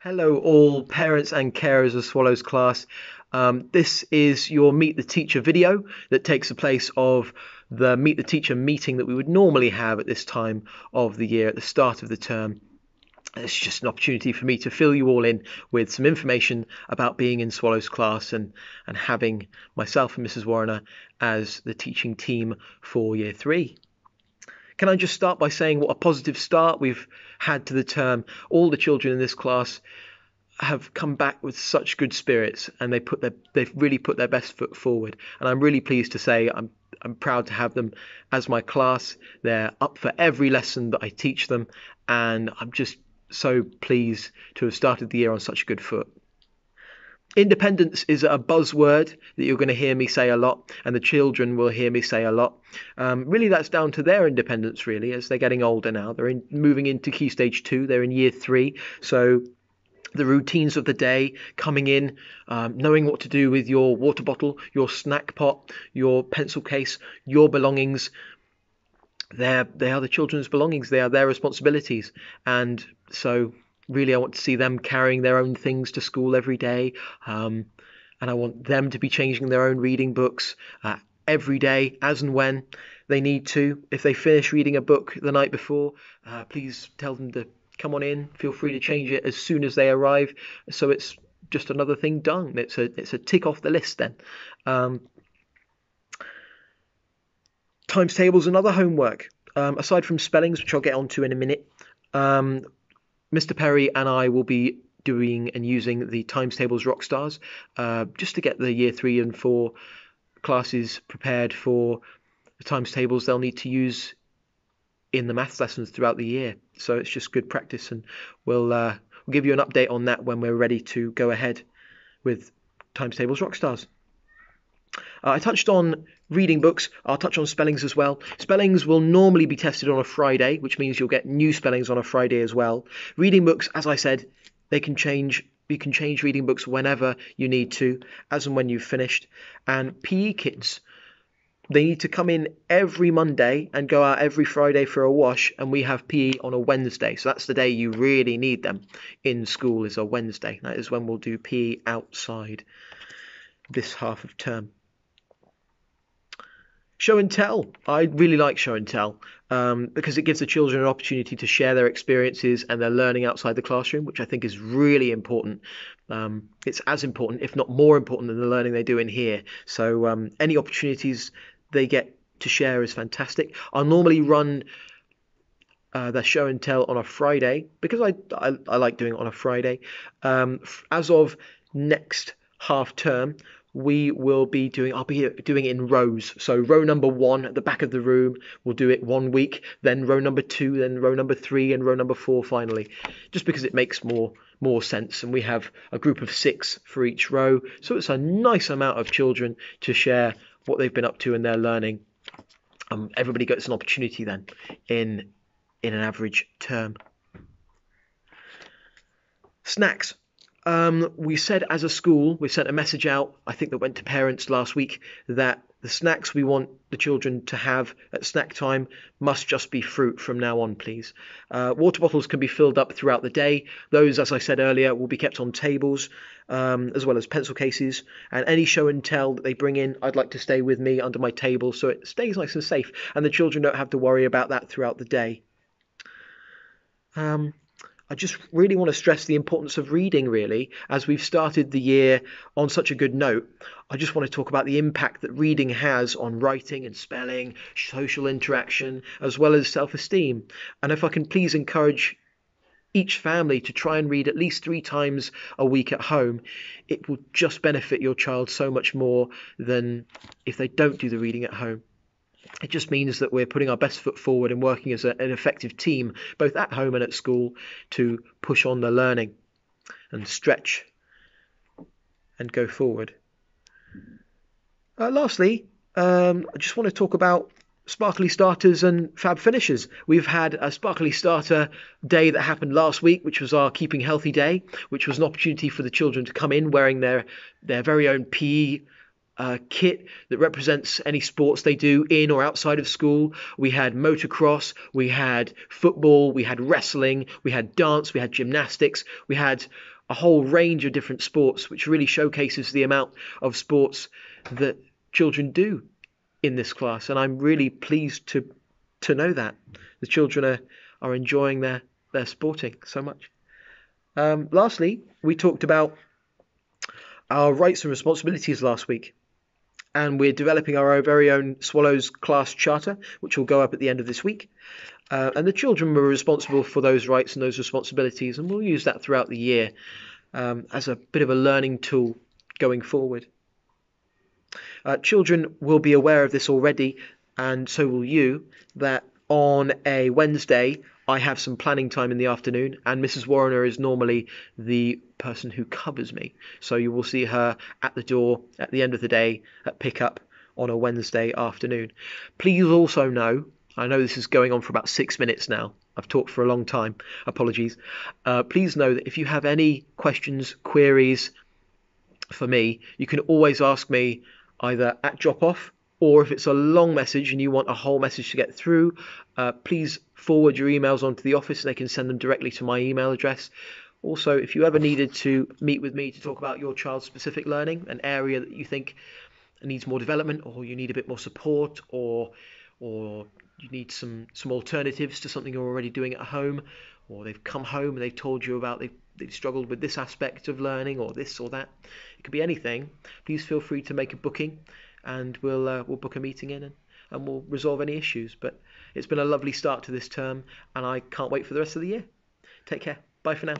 Hello, all parents and carers of Swallows class. This is your Meet the Teacher video that takes the place of the Meet the Teacher meeting that we would normally have at this time of the year, at the start of the term. It's just an opportunity for me to fill you all in with some information about being in Swallows class and having myself and Mrs. Warrener as the teaching team for Year 3. Can I just start by saying what a positive start we've had to the term? All the children in this class have come back with such good spirits, and they've really put their best foot forward. And I'm really pleased to say I'm proud to have them as my class. They're up for every lesson that I teach them, and I'm just so pleased to have started the year on such a good foot. Independence is a buzzword that you're going to hear me say a lot, and the children will hear me say a lot. Really, that's down to their independence, really, as they're getting older now. They're moving into Key Stage 2, they're in Year 3, so the routines of the day, coming in, knowing what to do with your water bottle, your snack pot, your pencil case, your belongings. They are the children's belongings. They are their responsibilities. And so really I want to see them carrying their own things to school every day. And I want them to be changing their own reading books every day, as and when they need to. If they finish reading a book the night before, please tell them to come on in. Feel free to change it as soon as they arrive. So it's just another thing done. It's a tick off the list then. Times tables and other homework. Aside from spellings, which I'll get onto in a minute, Mr. Perry and I will be doing and using the Times Tables Rockstars just to get the Year 3 and 4 classes prepared for the times tables they'll need to use in the maths lessons throughout the year. So it's just good practice, and we'll give you an update on that when we're ready to go ahead with Times Tables Rockstars. I touched on reading books. I'll touch on spellings as well. Spellings will normally be tested on a Friday, which means you'll get new spellings on a Friday as well. Reading books, as I said, they can change. You can change reading books whenever you need to, as and when you've finished. And PE kids, they need to come in every Monday and go out every Friday for a wash, and we have PE on a Wednesday. So that's the day you really need them in school, is a Wednesday. That is when we'll do PE outside this half of term. Show and tell. I really like show and tell because it gives the children an opportunity to share their experiences and their learning outside the classroom, which I think is really important. It's as important, if not more important, than the learning they do in here. So any opportunities they get to share is fantastic. I'll normally run the show and tell on a Friday because I like doing it on a Friday. As of next half term, I'll be doing it in rows. So row number 1 at the back of the room, we'll do it 1 week, then row number 2, then row number 3, and row number 4 finally, just because it makes more sense. And we have a group of 6 for each row, so it's a nice amount of children to share what they've been up to and their learning. Everybody gets an opportunity then in an average term. Snacks. We said as a school, we sent a message out, I think that went to parents last week, that the snacks we want the children to have at snack time must just be fruit from now on, please. Water bottles can be filled up throughout the day. Those, as I said earlier, will be kept on tables, as well as pencil cases. And any show and tell that they bring in, I'd like to stay with me under my table so it stays nice and safe, and the children don't have to worry about that throughout the day. I just really want to stress the importance of reading, really, as we've started the year on such a good note. I just want to talk about the impact that reading has on writing and spelling, social interaction, as well as self-esteem. And if I can please encourage each family to try and read at least 3 times a week at home, it will just benefit your child so much more than if they don't do the reading at home. It just means that we're putting our best foot forward and working as an effective team, both at home and at school, to push on the learning and stretch and go forward. Lastly, I just want to talk about sparkly starters and fab finishers. We've had a sparkly starter day that happened last week, which was our Keeping Healthy Day, which was an opportunity for the children to come in wearing their very own PE kit that represents any sports they do in or outside of school. We had motocross, we had football, we had wrestling, we had dance, we had gymnastics, we had a whole range of different sports, which really showcases the amount of sports that children do in this class. And I'm really pleased to know that the children are enjoying their sporting so much. Lastly, we talked about our rights and responsibilities last week, and we're developing our very own Swallows class charter, which will go up at the end of this week. And the children were responsible for those rights and those responsibilities, and we'll use that throughout the year as a bit of a learning tool going forward. Children will be aware of this already, and so will you, that on a Wednesday I have some planning time in the afternoon, and Mrs. Warrener is normally the person who covers me. So you will see her at the door at the end of the day at pickup on a Wednesday afternoon. Please also know, I know this is going on for about 6 minutes now. I've talked for a long time. Apologies. Please know that if you have any questions, queries for me, you can always ask me either at drop-off, or if it's a long message and you want a whole message to get through, please forward your emails onto the office and they can send them directly to my email address. Also, if you ever needed to meet with me to talk about your child's specific learning, an area that you think needs more development, or you need a bit more support, or you need some alternatives to something you're already doing at home, or they've come home and they've told you about they've struggled with this aspect of learning, or this or that, it could be anything, please feel free to make a booking, and we'll book a meeting in and we'll resolve any issues. But it's been a lovely start to this term, and I can't wait for the rest of the year. Take care. Bye for now.